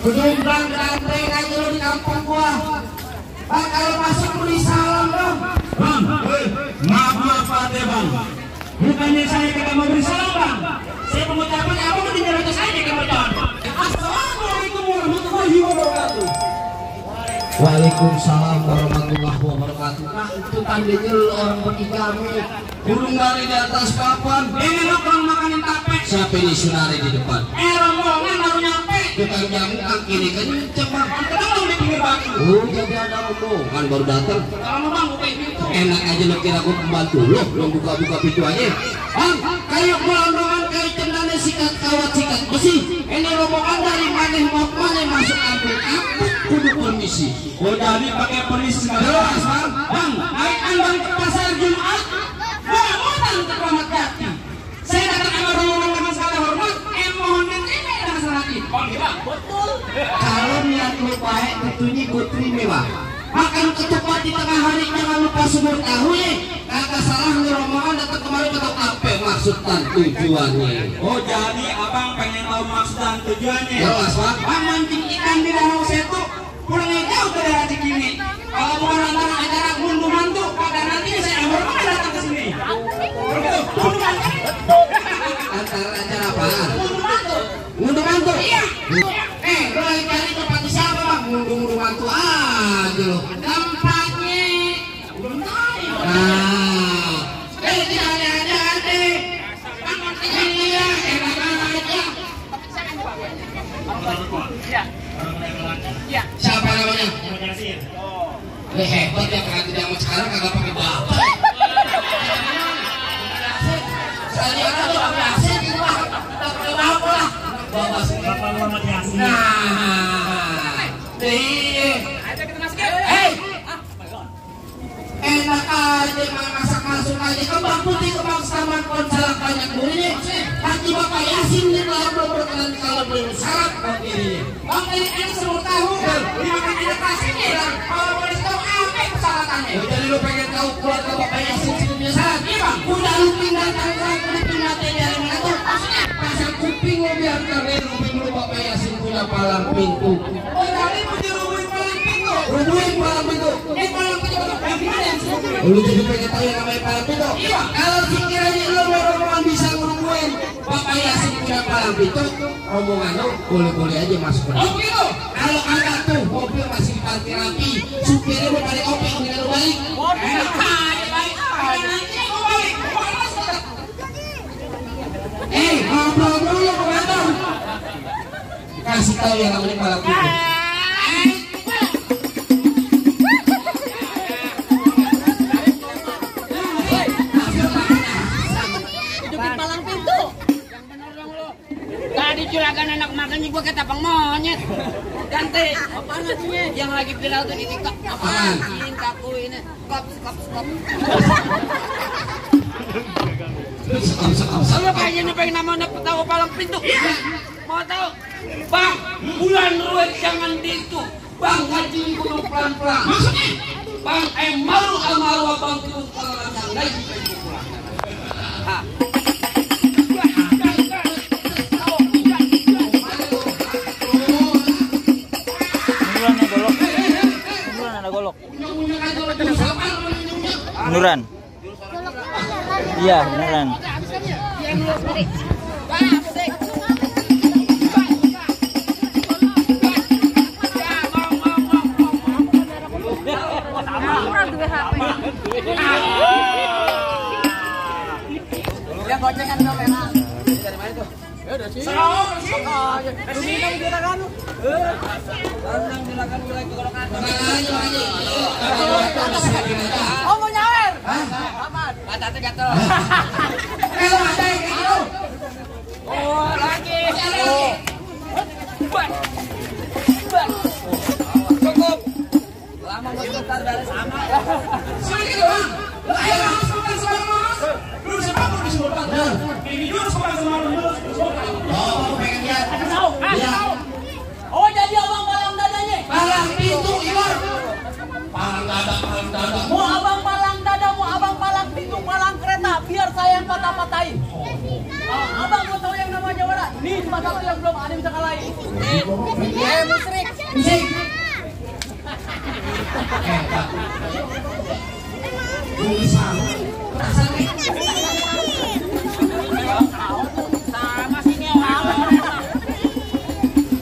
Gedung ganteng aja lu di kampung gua. Bang, kalau masuk beri salam dong. Bang, maaf deh bang. Bukannya saya kagak mau beri salam bang. Saya pengucapan apa ketinggalan itu saya kemudian. Assalamualaikum warahmatullahi wabarakatuh. Waalaikumsalam warahmatullahi wabarakatuh. Nah, itu tandanya lu orang berigami. Burung dari di atas papan. Ini lu kurang makanin tape. Siapa ini sunari di depan? Rombongan baru nyampe. Tukang jamu kaki ini kenceng bang. Ketemu di pinggir batu. Oh, jadi ada rombongan baru datang. Kalau bang buka pintu. Enak aja lo kira aku pembantu lo, belum buka-buka pintu aja. Bang, kayak rombongan kayak cendana sikat kawat sikat besi. Ini rombongan dari mana masuk kampung apa? Kudu permisi. Oh jadi pakai permisi Jelas bang. Bang, naik andang ke pasar Jumat. Mohon terhormat jati. Saya datang sama rombongan dengan segala hormat. Mohon diterima dengan segala hati. Betul. Kalau niat lu baik tentunya gue terima bang. Makan ketupat di tengah hari jangan lupa sumur tahu ya. Kagak salah nih rombongan datang kemari betul apa maksud dan tujuannya. Oh jadi abang pengen tahu maksud dan tujuannya. Jelas bang. Bang mancing ikan di Danau Setu pulangnya jauh ke daerah Cikini. Kalau bukan antara acara ngunduh mantu, pada nantinya saya hormat datang ke sini. Begitu. Ngunduh mantu. Antara acara apaan? Ngunduh mantu. Ngunduh mantu? Iya. Lo lagi cari tempat di siapa bang? Ngunduh mantu aja lo. Tempatnya belum tahu. Nah, Tidak ada. Bang iya, enak aja. Ya. siapa namanya? Oh. Hebat ya kan tidak mau sekarang kagak pakai bapak. Saya lihat tuh pakai AC di rumah, tak pakai bapak lah. Bapak sini. Bapak Muhammad Yasin. Nah, Ayo kita masuk ya. hei, enak aja masak masuk aja kembang putih kembang saman konsalak banyak durinya. Haji Bapak Yasin nih kalau belum berkenan kalau belum syarat kok dirinya. Bang ini enak semua tahu. Dimakan enak rasanya. Kalau boleh tahu apa persyaratannya? Oh, jadi lu pengen tahu keluarga Bapak Yasin sebelumnya syarat? Iya bang. Udah lu tinggal tanggung kuping mati dari mana tuh? Maksudnya? Pasang kuping lo biar keren kuping lu Bapak Yasin punya palang pintu. Oh jadi mau dirubuhin palang pintu. Rubuhin palang pintu. Palang pintu yang gimana yang sebetulnya? Lu jadi pengen tahu yang namanya palang pintu? Iya. Kalau sekiranya lu mau rombongan bisa ngerubuhin Bapak Yasin punya palang pintu, rombongan lu boleh-boleh aja masuk. Oh begitu. Kalau agak tuh mobil masih diparkir rapi, supirnya mau balik opik dengan lu balik. Enak aja baik. Nanti mau balik. Ngobrol dulu pengantar. Kasih tahu yang namanya palang pintu. Hidupin palang pintu. Yang bener dong lo. Tadi juragan anak makannya gua kata pang monyet. Ganti. Apaan artinya? Yang lagi viral tuh di TikTok. Apaan? Ini kaku ini. Skop. Lo kayaknya pengen namanya tahu palang pintu. Mau tahu? Bang, bulan ruwet jangan itu. Bang, ngaji kudu pelan-pelan. Maksudnya? Bang, malu abang tuh kalau orang lagi pulang. Golok. Beneran. Iya, beneran. Dia gocengan dong memang. Dari mana tuh? Ya udah sih. Oh mau nyawer? Aman. Matanya gatel. Oh lagi. Cukup. Lama mau sebentar dari sama. Oh jadi abang palang dadanya? Palang pintu Iwan. Palang dada. Mau abang palang dada, mau abang palang pintu, palang kereta, biar saya yang patah-patahin. Abang mau tahu yang namanya mana? Nih cuma satu yang belum ada yang bisa kalahin. Musrik. Sama sini orang.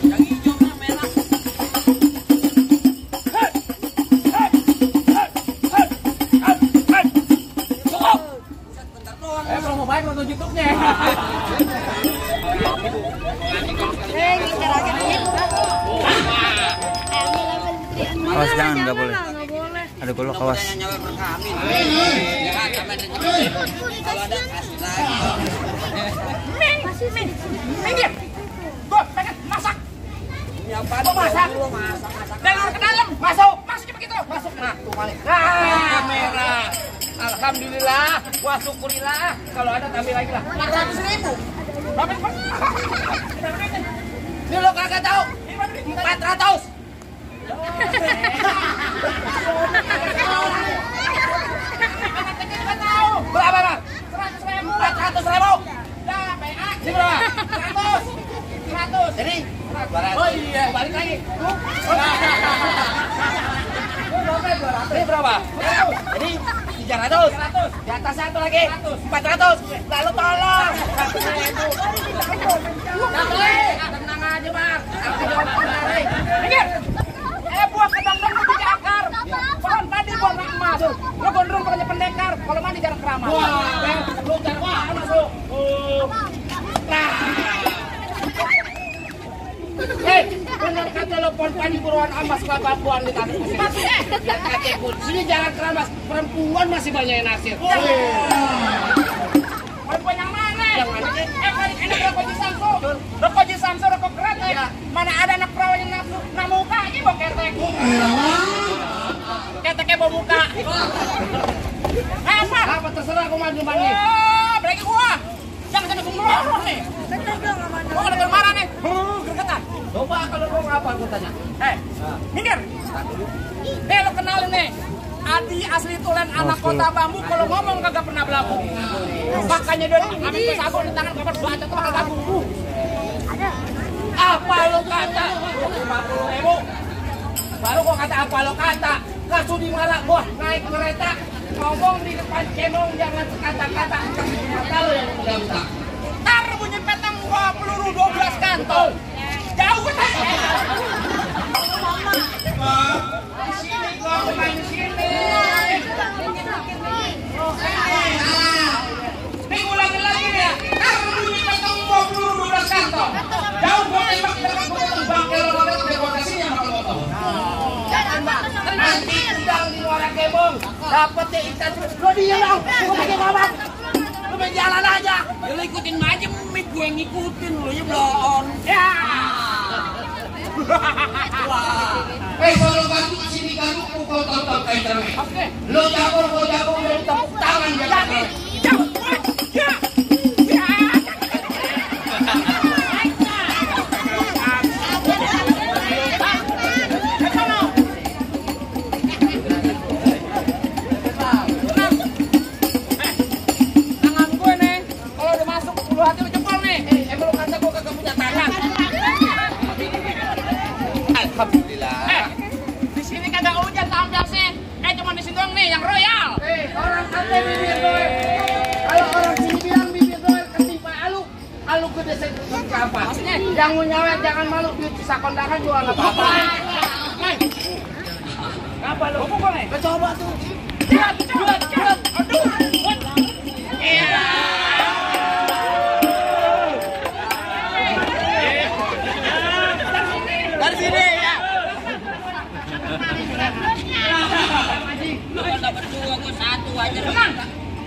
Yang hijau yang merah. Cukup. Belum mau main nonton YouTube-nya. Awas jangan, nggak boleh. Ada golok, awas. Minggir. Gua pengen masak. Masak. Jangan ke dalam. Masuk begitu. Masuk. Nah, tuh balik. Merah. Alhamdulillah, wa syukurillah. Kalau ada tambah lagi lah. 400.000. Berapa? Ini lo kagak tahu. 400. Berapa bang? 100.000. 400.000. Dah, PA. Ini berapa? 100. Jadi? Oh iya. Balik lagi. Ini berapa? Jadi 300. Di atas satu lagi. 400. Lalu tolong. 100.000. Tenang aja bang. Aku jawab menarik. Minggir. Buah kedang-dang itu akar. Pohon padi, pohon emas. Lo gondrong pokoknya pendekar. Kalau mandi jarang keramat. Lu jarang masuk. Nah. Bener kata lo pohon padi buruan emas bapak-bapuan di tanah kusir. Lihat kakekku. Sini jarang keramas. Perempuan masih banyak yang naksir. Perempuan yang mana? Yang mana? Enak rokok di Samso. Rokok di Samso, rokok keretek. Mana ada anak perawan yang nafsu. Nah muka aja bawa ketek. Keteknya bawa muka. Apa? Apa terserah aku maju bang nih. Berarti gua. Jangan sampai gua nih. Gua ada marah nih. Gergetan. Coba kalau gua apa aku tanya. Minggir. Lo kenalin nih. Adi asli Tulen anak kota Bambu, kalau ngomong kagak pernah belagu. Makanya dia ambil ke sagu di tangan kapan baca tuh bakal gabung. Apa lo kata? 50.000. Baru gua kata apa lo kata? Gak sudi malah gua naik kereta ngomong di depan cemong, jangan sekata-kata. Kata lo yang buka. Tar bunyi petang gua peluru 12 kantong. Jauh gue tanya. Di sini gua main di sini. Nih ulangin lagi ya. Tar bunyi petang gua peluru 12 kantong. Jauh gua tembak dengan gua tembak ke lorong gua kasih sama motor. Nanti udang di luar kebong. Dapat deh ikan. Lo diam dong. Gua pakai babak. Lu main jalan aja. Ya lu ikutin aja, mik gue ngikutin lu ya belum. Ya. Kalau bantu sini kan pukul tonton kayak terus. Oke. Lo jago dari tepuk tangan jadi. Ya. Alhamdulillah. Di sini kagak hujan, ambiasnya. Cuma di sini doang nih yang gede bibir doer. Kalau orang sini bilang bibir doer ketimpa alu gede seperti apa? Maksudnya yang mau nyawet jangan malu, duit sisa kondangan juga nggak apa-apa. Apa lu? Coba tuh. Cepat. Aduh. Iya. Dari sini ya. Lu ada berdua, gua satu aja. Tenang.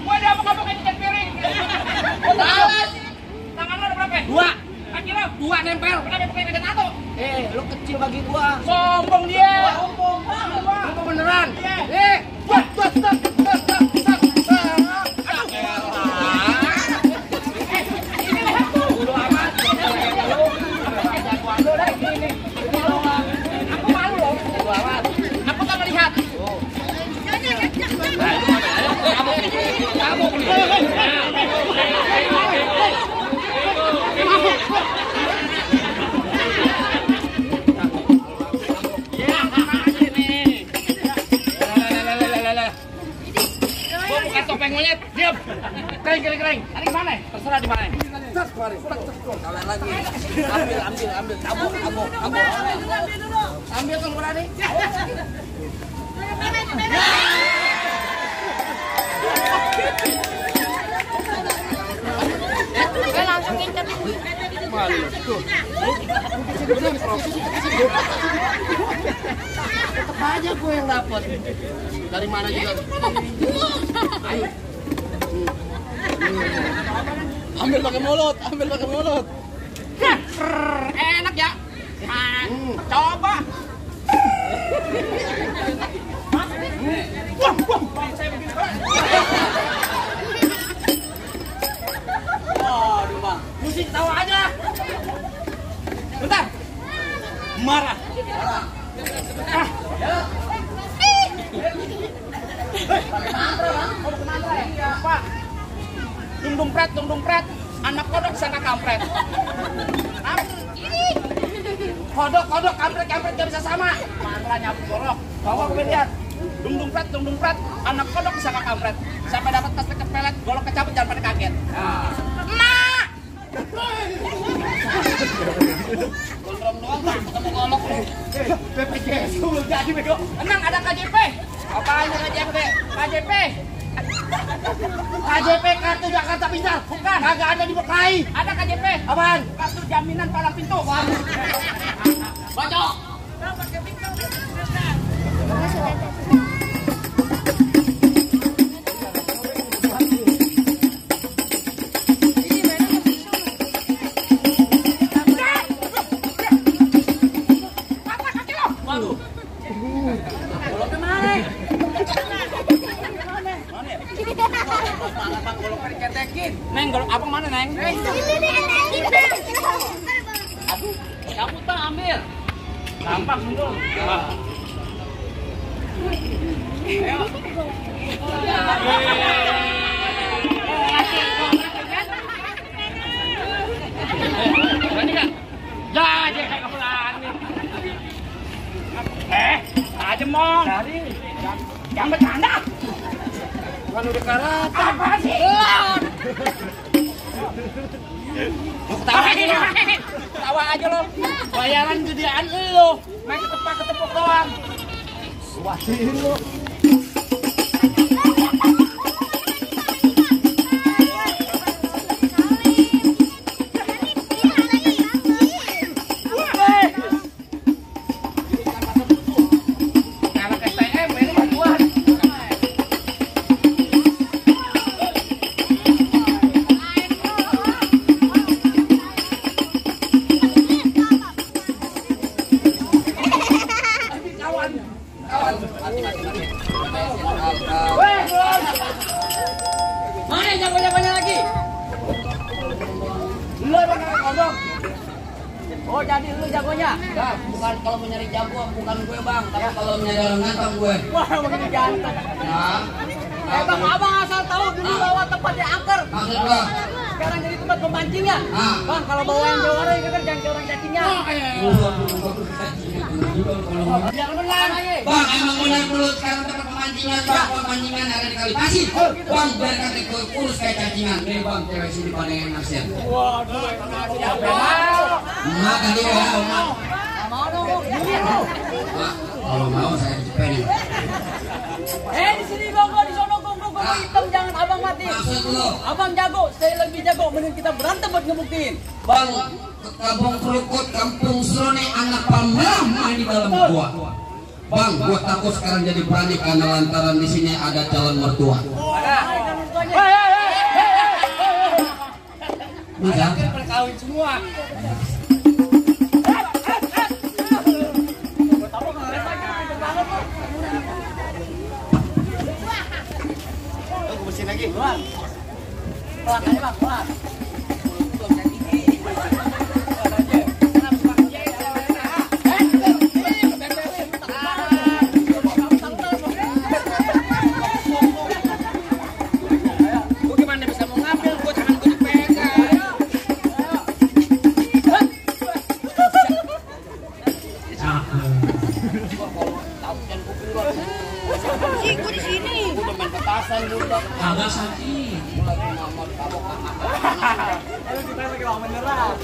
Gua ada apa-apa kayak ikan piring. Awas. Tangan lu ada berapa? 2. Kaki lu 2 nempel. Kenapa pakai ikan satu? Lu kecil bagi gua. Sombong dia. Sombong beneran. Aku malu loh. Aku tak melihat. Topeng monyet, diam. Kering. Tadi kemana? Terserah di mana. Tas kemarin. Kalian lagi. Ambil. Tabung. Ambil kalau berani. Langsung ngincer. Malu. Tetep aja gue yang dapat. Dari mana juga? Ayo. Ambil pakai mulut. Enak ya? Coba. Waduh, Bang. Musik tawa aja. Bentar. Marah. Pak. Dung pret. Anak kodok sangka kampret. Kodok kampret gak bisa sama. Mantra nyapu jorok. Bawa gue lihat. Dung pret. Anak kodok sangka kampret. Sampai dapat tas kepelet, golok kecabut jangan pada kaget. Nah. Gondrong doang Pak, ketemu golok lu. BPJS belum jadi bego. Tenang, ada KJP. Apaan KJP? KJP kartu Jakarta Pintar. Bukan, kagak ada di Bekai. Ada KJP. Apaan? Kartu jaminan palang pintu. Bocok. Neng, apa mana Neng? Aduh, cabut Bang, ambil. Gampang mundur. Ayo. Berani nggak? Jadi kayak kepelani. Aja mong. Jangan bercanda. Kan udah karat. Apa sih? Tawa aja lo. Bayaran gedean lo. Main ketepuk doang. Suasin lo. Mana jago-jagonya lagi? Lu emang kodok? Oh jadi lu jagonya? Nah, bukan kalau mau nyari jago bukan gue bang, tapi kalau nyari orang ganteng gue. Wah begini ganteng. Nah, bang abang asal tahu dulu bawa tempat yang angker. Maksud gua? Sekarang jadi tempat pemancingnya. Ah. Bang, kalau bawa yang jawara ya kan jangan ke orang cacingnya. Jangan benar. Bang, emang benar dulu sekarang tempat pemancingan, bang. Pemancingan ada di Kali Pasir. Bang, biar kaki kurus kayak cacingan. Nih bang, cewek sini panengan nasihat. Waduh, siapa Emak tadi ya, emak. mau dong. Mak, kalau mau saya dicepenin. Di sini gonggo, di sono gonggo hitam, jangan abang mati. Maksud lu? Abang jago, saya lebih jago. Mending kita berantem buat ngebuktiin. Bang, ke Kampung Krukut, Kampung Serone, anak pamerah main di dalam gua. Bang, gua takut sekarang jadi berani karena lantaran di sini ada calon mertua. Bisa? Perkawin semua. Lagi. Pelan aja bang, pelan. Gimana bisa mau ngambil? Gua tangan gua dipegang. Tahu dan kuping gua. Sih, gua di sini. Udah main petasan juga. Agak sakit. Ayo kita lagi mau menyerah.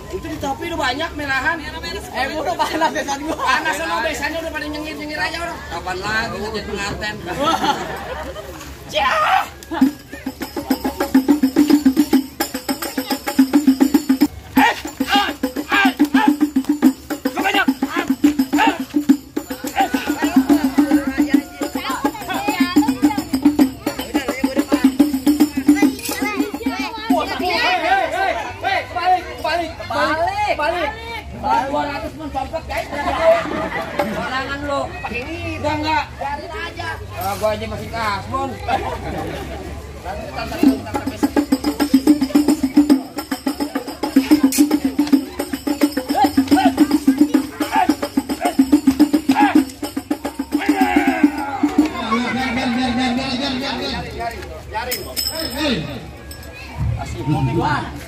Itu di topi udah banyak merahan. Udah panas besan gua. Panas sama besannya udah pada nyengir-nyengir aja orang. Kapan lagi jadi pengantin? Cah. Balik. 200 men pampet guys. Barangan lo. Pakai ini enggak. Biarin aja. Gua aja masih kasbon.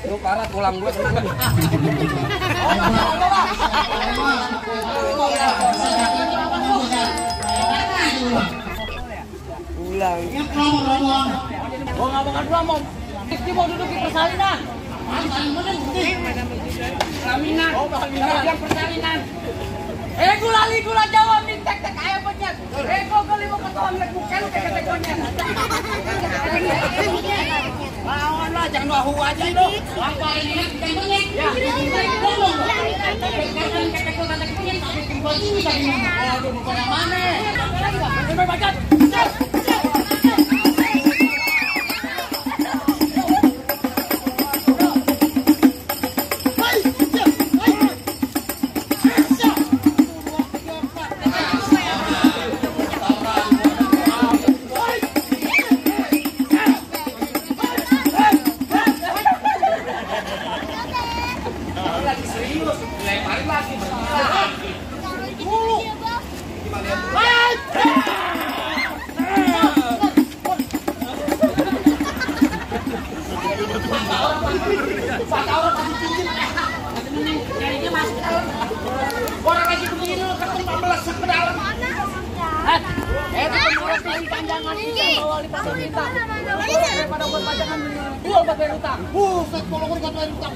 Lu parah tulang gue senang. Pulang. Gua enggak bakal pulang, Mom. Kita mau duduk di persalinan. Pelaminan. Oh, pelaminan. Persalinan. Gula Jawa nih tek-tek ayam penyet. Gua kali mau ketemu lihat muka lu tek-tek penyet. Lawan lah, jangan wahu aja lu. Apa ini tek penyet? Ya. Aduh, bukan yang mana? Sampai bacot. Daripada buat pajangan jual buat bayar utang. Buset, kalau gue dikata bayar utang.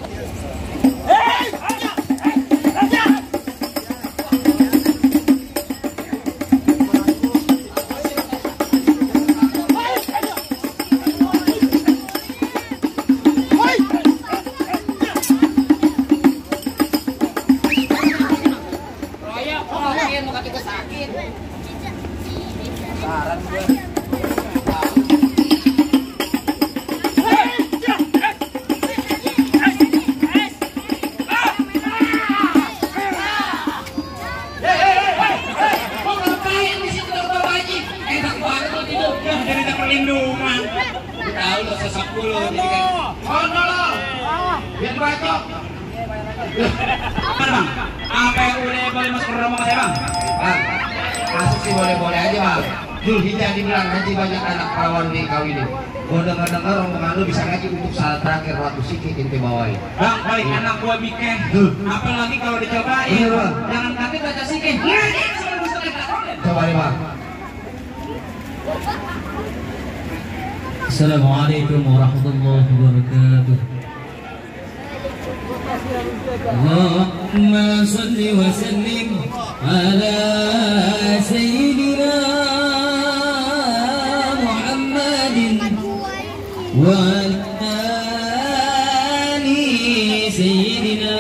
perlindungan. Tahu lo sesek dulu jadi kan. Oh lo. Biar batok. Bang, apa yang boleh masuk ke rombongan saya bang? Bang, masuk sih boleh-boleh aja bang. Zulhijjah dibilang haji banyak anak perawan dikawinin. Gua dengar-dengar rombongan lu bisa ngaji untuk saat terakhir waktu sikit inti bawain. Bang, balik anak gua bikin. Apalagi kalau dicobain. Iya, Bang. Jangan kaget baca sikit. Coba nih bang. Assalamualaikum warahmatullahi wabarakatuh. Allahumma salli wa sallim ala sayyidina Muhammadin wa ala ali sayyidina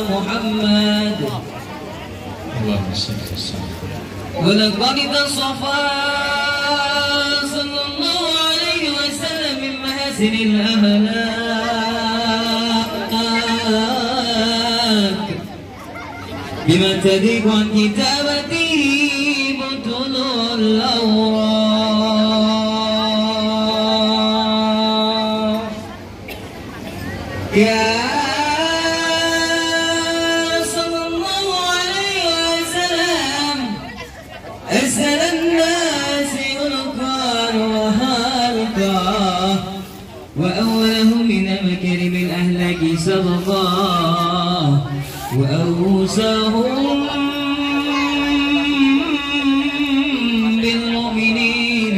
Muhammad. Allahumma salli wa sallim. Wa laqad tasafa sallallahu alaihi wasallam min mahasinil ahlak بما تضيق عن كتابته بطول الأوراق يا صلى الله عليه وسلم أسأل الناس خلقا وخلقا وأولهم من مكارم الأهلاك صدقا وأوصاهم بالمؤمنين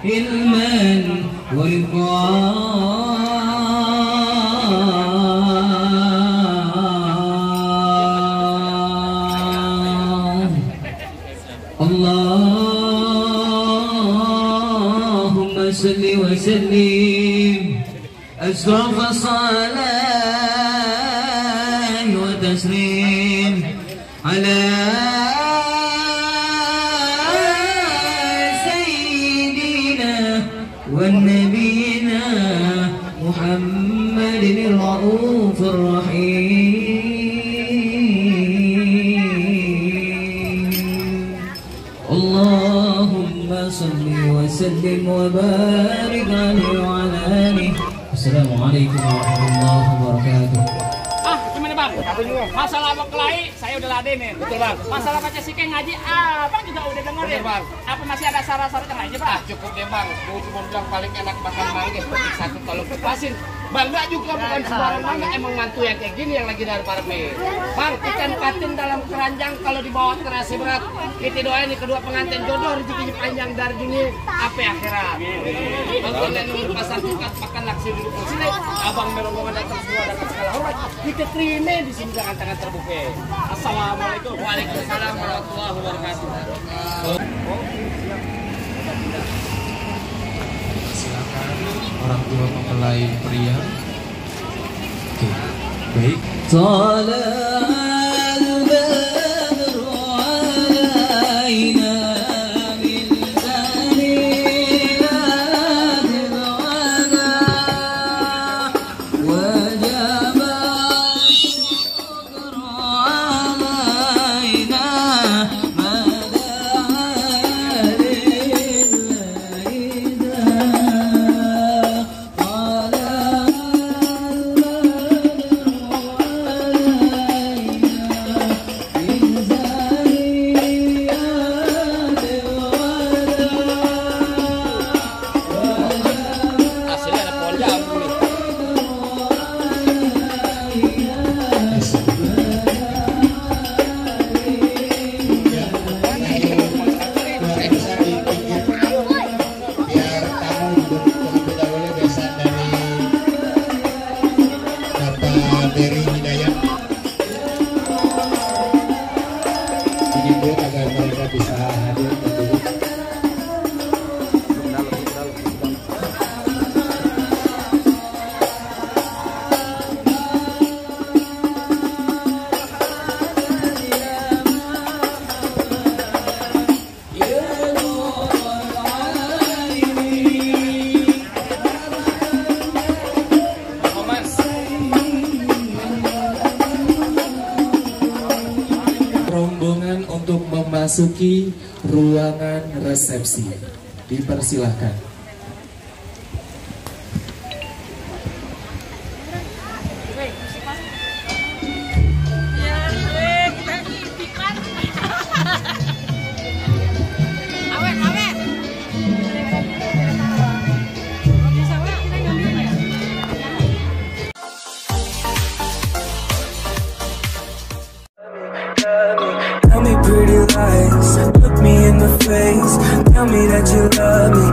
علما ورضا اللهم صل وسلم أشرف صلاة وتسليم على سيدنا ونبينا محمد الرؤوف الرحيم اللهم صل وسلم وبارك عليه وعلى آله. Assalamualaikum warahmatullahi wabarakatuh. Gimana bang? Masalah berkelahi saya udah ladenin. Betul bang. Masalah baca sikeng ngaji abang juga udah dengerin. Betul, Bang. Apa masih ada syarat-syarat yang lainnya bang? Cukup deh bang, gue cuma bilang paling enak makan manggis petik satu kalau kepasin. Bangga juga bukan sembarang bangga, emang mantu yang kayak gini yang lagi dari parme. Bang, ikan patin dalam keranjang kalau dibawa terasi berat. Kita doain nih kedua pengantin jodoh rezekinya panjang dari dunia sampai akhirat. Bang, dan nomor pasar tukat makan laksi dulu ke sini. Abang merombongan datang semua datang segala hormat. Kita terima di sini dengan tangan terbuka. Assalamualaikum. Waalaikumsalam warahmatullahi wabarakatuh. Orang tua mempelai pria. Oke, baik. rombongan untuk memasuki ruangan resepsi. Dipersilahkan. Tell me pretty lies, look me in the face. Tell me that you love me,